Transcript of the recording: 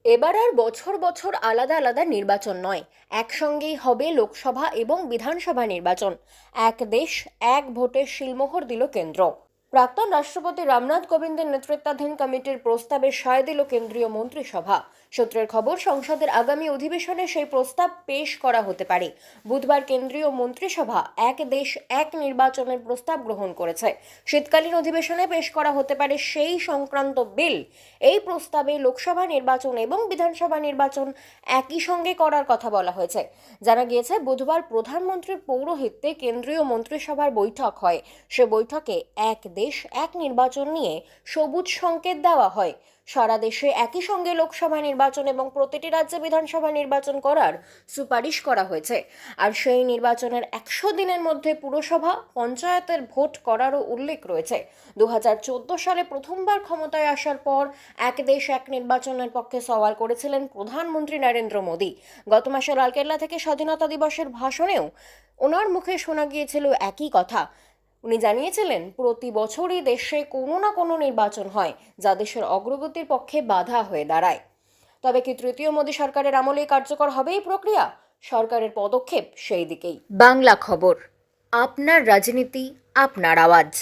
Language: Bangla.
এবার আর বছর বছর আলাদা আলাদা নির্বাচন নয়, একসঙ্গেই হবে লোকসভা এবং বিধানসভা নির্বাচন। এক দেশ এক ভোটের শিলমোহর দিল কেন্দ্র। প্রাক্তন রাষ্ট্রপতি রামনাথ কোবিন্দের নেতৃত্বাধীন কমিটির প্রস্তাবে সায় দিল কেন্দ্রীয় মন্ত্রিসভা। সূত্রের খবর, সংসদের আগামী অধিবেশনে সেই প্রস্তাব পেশ করা হতে পারে। বুধবার কেন্দ্রীয় মন্ত্রিসভা এক দেশ এক নির্বাচনের প্রস্তাব গ্রহণ করেছে। শীতকালীন অধিবেশনে পেশ করা হতে পারে সেই সংক্রান্ত বিল। এই প্রস্তাবে লোকসভা নির্বাচন এবং বিধানসভা নির্বাচন একই সঙ্গে করার কথা বলা হয়েছে। জানা গিয়েছে, বুধবার প্রধানমন্ত্রীর পৌরোহিত্যে কেন্দ্রীয় মন্ত্রিসভার বৈঠক হয়। সে বৈঠকে এক দেশ এক নির্বাচন নিয়ে সবুজ সংকেত দেওয়া হয়। সারা দেশে একই সঙ্গে লোকসভা নির্বাচন এবং প্রতিটি রাজ্যে বিধানসভা নির্বাচন করার সুপারিশ করা হয়েছে। আর সেই নির্বাচনের 100 দিনের মধ্যে পুরসভা পঞ্চায়েতের ভোট করারও উল্লেখ রয়েছে। 2014 সালে প্রথমবার ক্ষমতায় আসার পর এক দেশ এক নির্বাচনের পক্ষে সওয়াল করেছিলেন প্রধানমন্ত্রী নরেন্দ্র মোদী। গত মাসে লালকেল্লা থেকে স্বাধীনতা দিবসের ভাষণেও ওনার মুখে শোনা গিয়েছিল একই কথা। উনি জানিয়েছিলেন, প্রতি বছরই দেশে কোনো না কোনো নির্বাচন হয় যা দেশের অগ্রগতির পক্ষে বাধা হয়ে দাঁড়ায়। তবে কি তৃতীয় মোদী সরকারের আমলেই কার্যকর হবে এই প্রক্রিয়া? সরকারের পদক্ষেপ সেই দিকেই। বাংলা খবর, আপনার রাজনীতি, আপনার আওয়াজ।